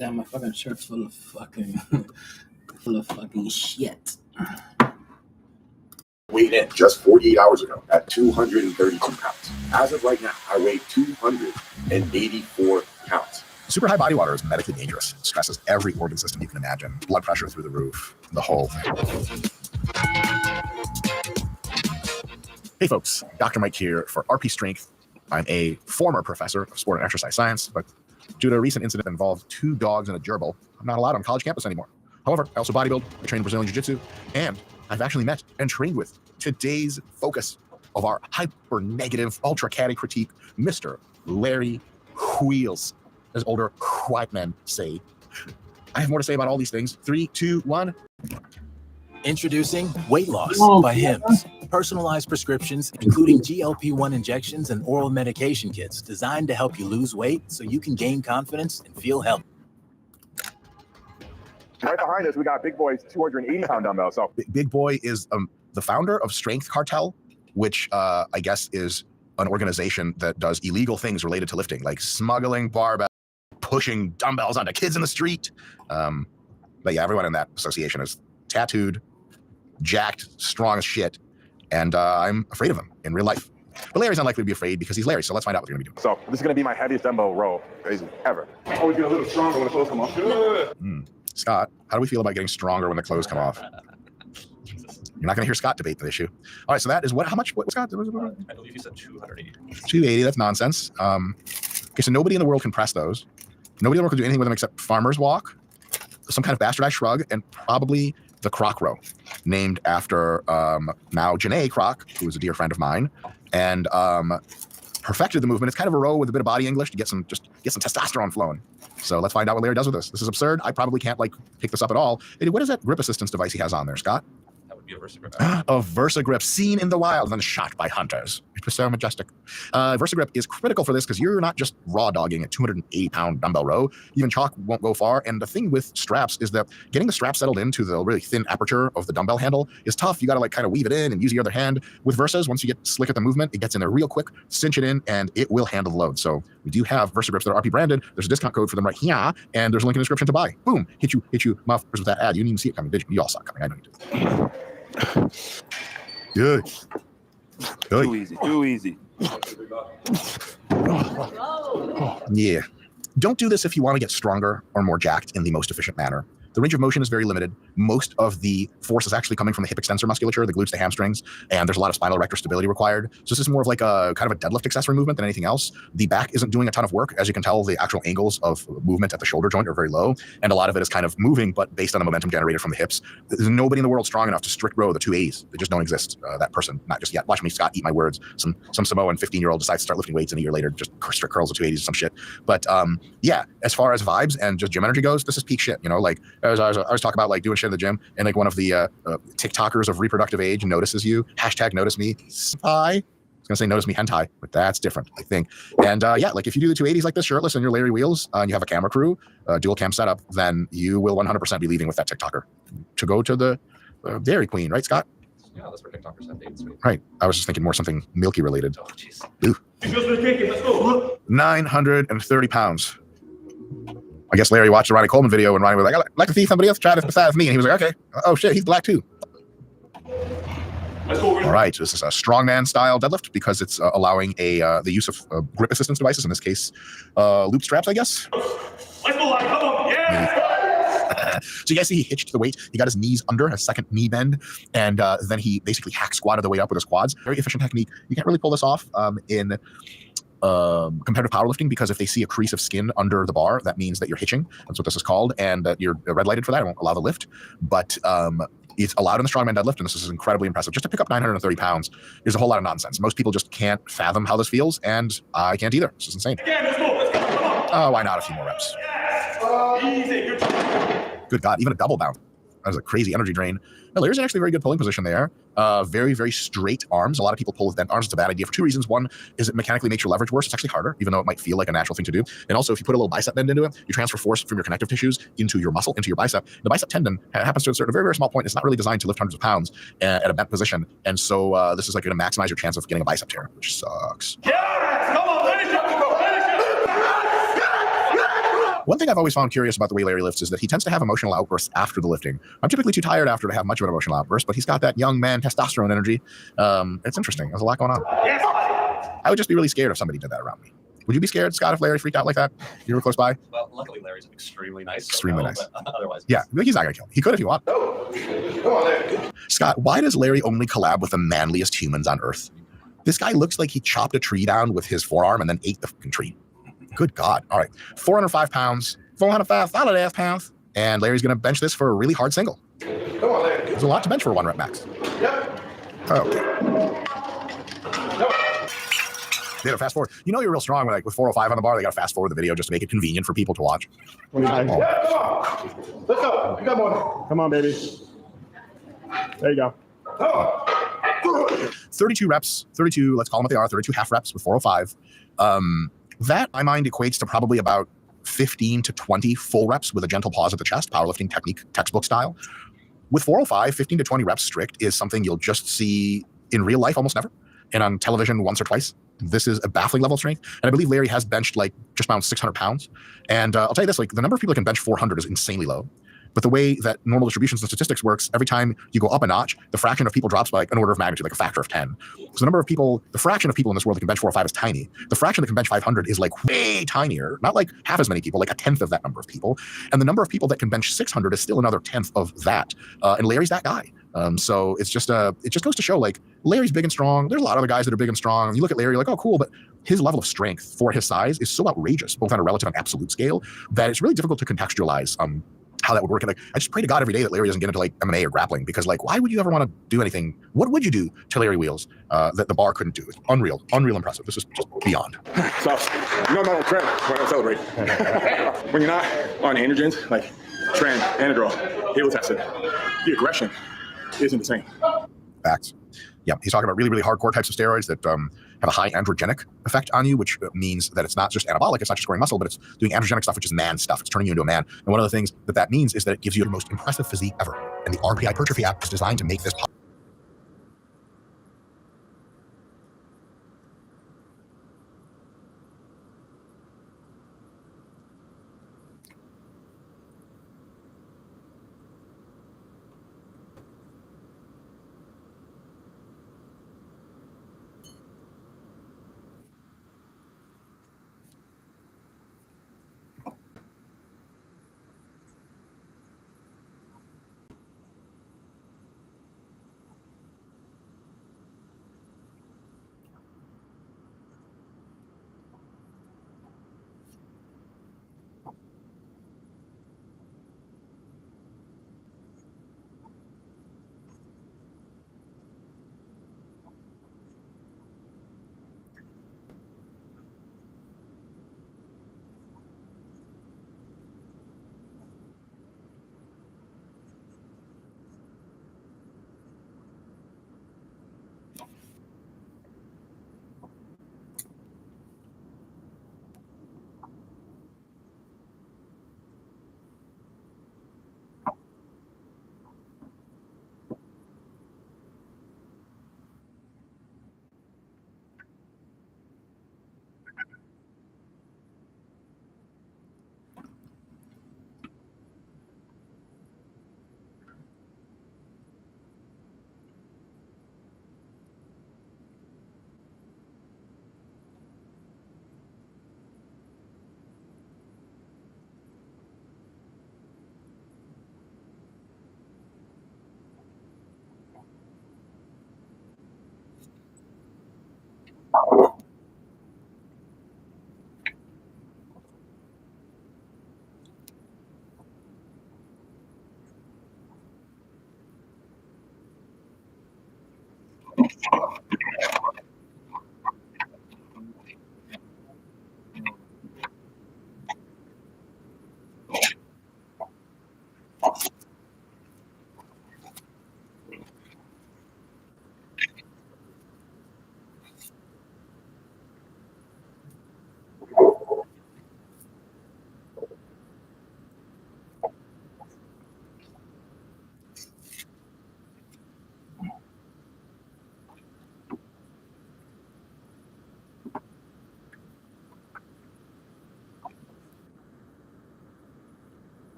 Damn, my fucking shirt's full of fucking shit. Weighed in just 48 hours ago at 232 pounds. As of right now, I weigh 284 pounds. Super high body water is medically dangerous. It stresses every organ system you can imagine. Blood pressure through the roof, the whole thing. Hey folks, Dr. Mike here for RP Strength. I'm a former professor of sport and exercise science, but due to a recent incident that involved 2 dogs and a gerbil, I'm not allowed on college campus anymore. However, I also bodybuild, I train Brazilian Jiu-Jitsu, and I've actually met and trained with today's focus of our hyper-negative, ultra-catty critique, Mr. Larry Wheels, as older white men say. I have more to say about all these things. 3, 2, 1. Introducing Weight Loss by Hims. Personalized prescriptions, including GLP-1 injections and oral medication kits designed to help you lose weight so you can gain confidence and feel healthy. Right behind us, we got Big Boy's 280-pound dumbbell. So Big Boy is the founder of Strength Cartel, which I guess is an organization that does illegal things related to lifting, like smuggling barbell, pushing dumbbells onto kids in the street. But yeah, everyone in that association is tattooed, jacked, strong as shit, and I'm afraid of him in real life. But Larry's unlikely to be afraid because he's Larry, so let's find out what you're gonna be doing. So this is gonna be my heaviest dumbbell row ever. Always get a little stronger when the clothes come off. Scott, how do we feel about getting stronger when the clothes come off? You're not gonna hear Scott debate the issue. All right, so that is what Scott? I believe you said 280. 280, that's nonsense. Okay, so nobody in the world can press those. Nobody in the world can do anything with them except farmer's walk, some kind of bastardized shrug, and probably the Croc row, named after now Janae Kroc, who is a dear friend of mine, and perfected the movement. It's kind of a row with a bit of body English to get some testosterone flowing. So let's find out what Larry does with this. This is absurd. I probably can't pick this up at all. What is that grip assistance device he has on there, Scott? That would be a VersaGrip. A VersaGrip, seen in the wild and then shot by hunters. It was so majestic. VersaGrip is critical for this because you're not just raw dogging a 280-pound dumbbell row. Even chalk won't go far. And the thing with straps is that getting the strap settled into the really thin aperture of the dumbbell handle is tough. You got to kind of weave it in and use the other hand. With Versas, once you get slick at the movement, it gets in there real quick, cinch it in, and it will handle the load. So we do have VersaGrips that are RP branded. There's a discount code for them right here, and there's a link in the description to buy. Boom, hit you, motherfuckers with that ad. You didn't even see it coming, did you? You all saw it coming. I know you did. Good. Too easy. Yeah. Don't do this if you want to get stronger or more jacked in the most efficient manner. The range of motion is very limited. Most of the force is actually coming from the hip extensor musculature, the glutes, the hamstrings, and there's a lot of spinal erector stability required. So this is more of like a kind of a deadlift accessory movement than anything else. The back isn't doing a ton of work. As you can tell, the actual angles of movement at the shoulder joint are very low, and a lot of it is kind of moving, but based on the momentum generated from the hips. There's nobody in the world strong enough to strict row the 280s. They just don't exist. That person, not just yet. Watch me, Scott, eat my words. Some Samoan 15-year-old decides to start lifting weights, and a year later just strict curls of 280s or some shit. But yeah, as far as vibes and just gym energy goes, this is peak shit. You know, like I was talking about doing shit in the gym, and one of the TikTokers of reproductive age notices you. #notice me. I was gonna say notice me hentai, but that's different, I think. And yeah, if you do the 280s like this shirtless and you're Larry Wheels and you have a camera crew, dual cam setup, then you will 100% be leaving with that TikToker to go to the Dairy Queen, right, Scott? Yeah, that's where TikTokers have dates. Right. I was just thinking more something milky related. Oh, jeez. 930 pounds. I guess Larry watched a Ronnie Coleman video and Ronnie was like, I'd like to see somebody else try this besides me. And he was like, okay. Oh, shit, he's black too. All right, this is a strongman style deadlift because it's allowing the use of grip assistance devices, in this case, loop straps, I guess. Let's go, come on, yeah! So you guys see he hitched the weight. He got his knees under, a second knee bend, and then he basically hack squatted the weight up with his quads. Very efficient technique. You can't really pull this off in competitive powerlifting because if they see a crease of skin under the bar, that means that you're hitching. That's what this is called, and that you're red lighted for that. I won't allow the lift, but it's allowed in the strongman deadlift, and this is incredibly impressive. Just to pick up 930 pounds is a whole lot of nonsense. Most people just can't fathom how this feels, and I can't either. This is insane. Again, let's go, come on. Oh, why not a few more reps? Easy, good job. Good God, even a double down. That was a crazy energy drain. No, Larry's in actually a very good pulling position there. Very, very straight arms. A lot of people pull with bent arms. It's a bad idea for 2 reasons. One is it mechanically makes your leverage worse. It's actually harder, even though it might feel like a natural thing to do. And also, if you put a little bicep bend into it, you transfer force from your connective tissues into your muscle, into your bicep. The bicep tendon happens to a certain, very, very small point. It's not really designed to lift hundreds of pounds at a bent position. And so this is going to maximize your chance of getting a bicep tear, which sucks. Yeah, come on, finish it. One thing I've always found curious about the way Larry lifts is that he tends to have emotional outbursts after the lifting. I'm typically too tired after to have much of an emotional outburst, but he's got that young man testosterone energy. It's interesting. There's a lot going on. Yes. I would just be really scared if somebody did that around me. Would you be scared, Scott, if Larry freaked out like that? You were close by? Well, luckily Larry's extremely nice. So Extremely no, nice. But otherwise, Yeah, he's not going to kill me. He could if he wanted. Come on, Larry. Scott, why does Larry only collab with the manliest humans on Earth? This guy looks like he chopped a tree down with his forearm and then ate the fucking tree. Good God. All right. 405 pounds, 405 pounds. And Larry's going to bench this for a really hard single. Come on, Larry. There's a lot to bench for a 1 rep max. Yep. Okay. They had to fast forward. You know you're real strong when, like, with 405 on the bar. They got to fast forward the video just to make it convenient for people to watch. 29. Oh. Yeah, come on. Let's go. You got more. Come on, baby. There you go. 32 reps, 32, let's call them what they are, 32 half reps with 405. That, in my mind, equates to probably about 15 to 20 full reps with a gentle pause at the chest, powerlifting technique, textbook style. With 405, 15 to 20 reps strict is something you'll just see in real life almost never, and on television once or twice. This is a baffling level of strength. And I believe Larry has benched like just around 600 pounds. And I'll tell you this, like the number of people that can bench 400 is insanely low. But the way that normal distributions and statistics works, every time you go up a notch, the fraction of people drops by like an order of magnitude, like a factor of 10. So the number of people, the fraction of people in this world that can bench 405 is tiny. The fraction that can bench 500 is like way tinier, not like half as many people, like a tenth of that number of people. And the number of people that can bench 600 is still another tenth of that. And Larry's that guy. So it's just it just goes to show like Larry's big and strong. There's a lot of other guys that are big and strong. And you look at Larry, you're like, oh, cool. But his level of strength for his size is so outrageous, both on a relative and absolute scale, that it's really difficult to contextualize how that would work. And like, I just pray to God every day that Larry doesn't get into like MMA or grappling, because like, why would you ever want to do anything? What would you do to Larry Wheels that the bar couldn't do? It's unreal impressive. This is just beyond. So, you know, trend when I celebrate. When you're not on androgens, like trend, anadrol, Halo tested, the aggression isn't the same. Facts. Yeah, he's talking about really, really hardcore types of steroids that have a high androgenic effect on you, which means that it's not just anabolic, it's not just growing muscle, but it's doing androgenic stuff, which is man stuff. It's turning you into a man. And one of the things that means is that it gives you the most impressive physique ever. And the RP hypertrophy app is designed to make this possible.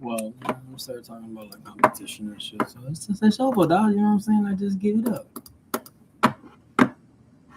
Well, we started talking about like competition and shit. So it's over, dog. You know what I'm saying? Like, just give it up.